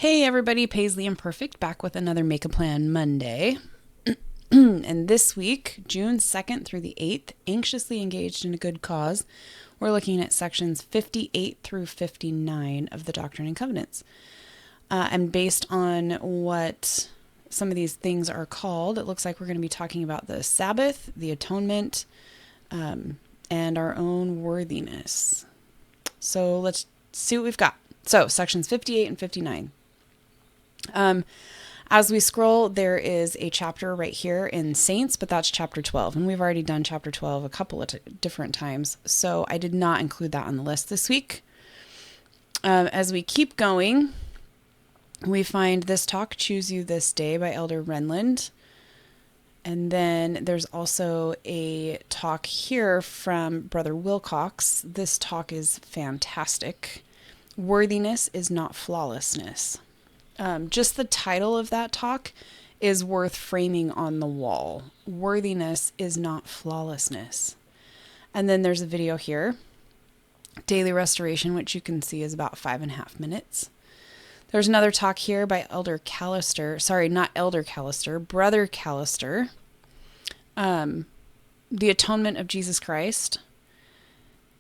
Hey everybody, Paisley Imperfect back with another Make a Plan Monday. And this week, June 2nd through the 8th, anxiously engaged in a good cause, we're looking at sections 58 through 59 of the Doctrine and Covenants. And based on what some of these things are called, it looks like we're going to be talking about the Sabbath, the Atonement, and our own worthiness. So let's see what we've got. So sections 58 and 59. As we scroll, there is a chapter right here in Saints, but that's chapter 12. And we've already done chapter 12 a couple of different times. So I did not include that on the list this week. As we keep going, we find this talk, Choose You This Day by Elder Renland. And then there's also a talk here from Brother Wilcox. This talk is fantastic. Worthiness is not flawlessness. Just the title of that talk is worth framing on the wall. Worthiness is not flawlessness. And then there's a video here, Daily Restoration, which you can see is about 5.5 minutes. There's another talk here by Elder Callister. Sorry, not Elder Callister, Brother Callister. The Atonement of Jesus Christ.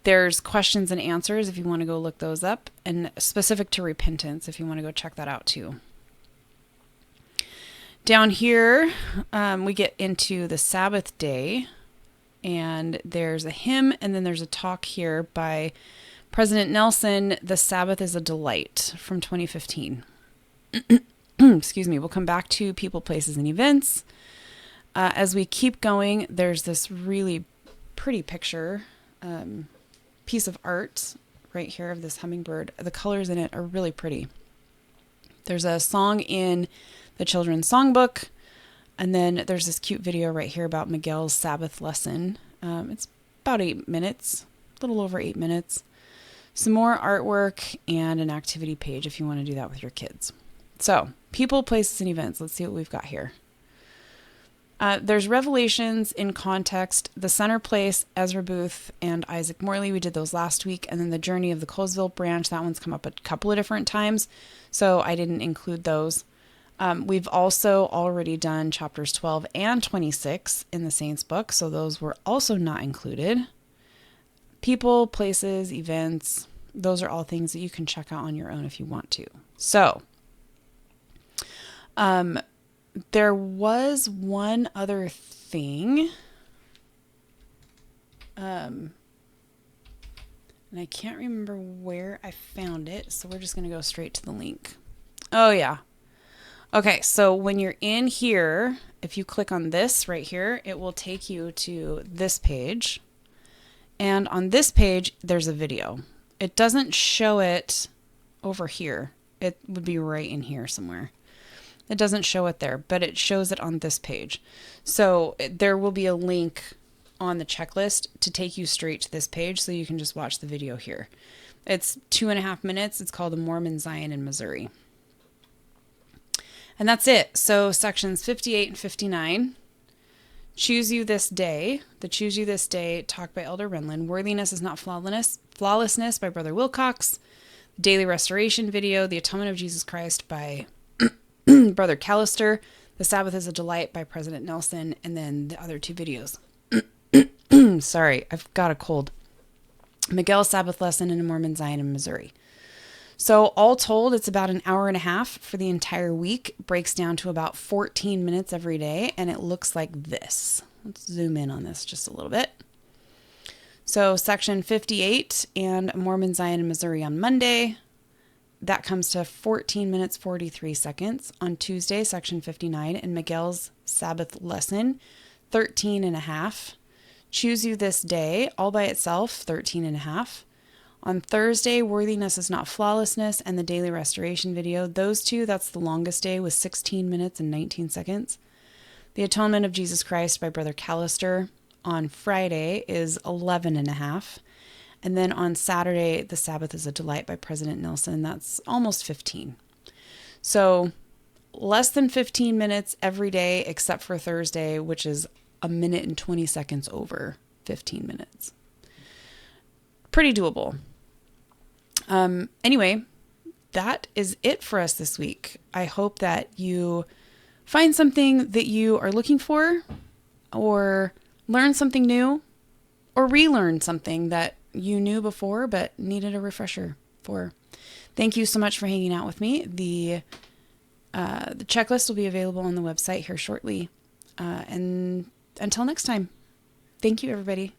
There's questions and answers if you want to go look those up, and specific to repentance if you want to go check that out too. Down here, we get into the Sabbath day, and there's a hymn, and then there's a talk here by President Nelson, The Sabbath is a Delight, from 2015. Excuse me. We'll come back to people, places, and events. As we keep going, there's this really pretty picture, piece of art right here of this hummingbird. The colors in it are really pretty. There's a song in the children's songbook, and then there's this cute video right here about Miguel's Sabbath lesson. It's about 8 minutes, a little over 8 minutes. Some more artwork and an activity page if you want to do that with your kids. So, people, places, and events. Let's see what we've got here. There's Revelations in context, the center place, Ezra Booth and Isaac Morley. We did those last week. And then the Journey of the Colesville branch. That one's come up a couple of different times, so I didn't include those. We've also already done chapters 12 and 26 in the Saints book, so those were also not included. People, places, events, those are all things that you can check out on your own if you want to. So, there was one other thing, and I can't remember where I found it, so we're just going to go straight to the link. Oh, yeah. Okay, so when you're in here, if you click on this right here, it will take you to this page, and on this page, there's a video. It doesn't show it over here. It would be right in here somewhere. It doesn't show it there, but it shows it on this page. So there will be a link on the checklist to take you straight to this page so you can just watch the video here. It's 2.5 minutes. It's called The Mormon Zion in Missouri. And that's it. So sections 58 and 59. Choose You This Day. The Choose You This Day talk by Elder Renland. Worthiness is not flawlessness by Brother Wilcox. Daily Restoration video. The Atonement of Jesus Christ by Brother Callister, The Sabbath is a Delight by President Nelson, and then the other two videos. Sorry, I've got a cold. Miguel's Sabbath lesson in a Mormon Zion in Missouri. So all told, it's about an hour and a half for the entire week. Breaks down to about 14 minutes every day, and it looks like this. Let's zoom in on this just a little bit. So section 58 and Mormon Zion in Missouri on Monday. That comes to 14 minutes, 43 seconds. On Tuesday, section 59, and Miguel's Sabbath lesson, 13 and a half. Choose You This Day, all by itself, 13 and a half. On Thursday, Worthiness is Not Flawlessness, and the Daily Restoration video. Those two, that's the longest day with 16 minutes and 19 seconds. The Atonement of Jesus Christ by Brother Callister on Friday is 11 and a half. And then on Saturday, The Sabbath is a Delight by President Nelson. That's almost 15. So less than 15 minutes every day, except for Thursday, which is 1 minute and 20 seconds over 15 minutes. Pretty doable. Anyway, that is it for us this week. I hope that you find something that you are looking for, or learn something new, or relearn something that you knew before but needed a refresher for. Thank you so much for hanging out with me. The checklist will be available on the website here shortly. And until next time, thank you, everybody.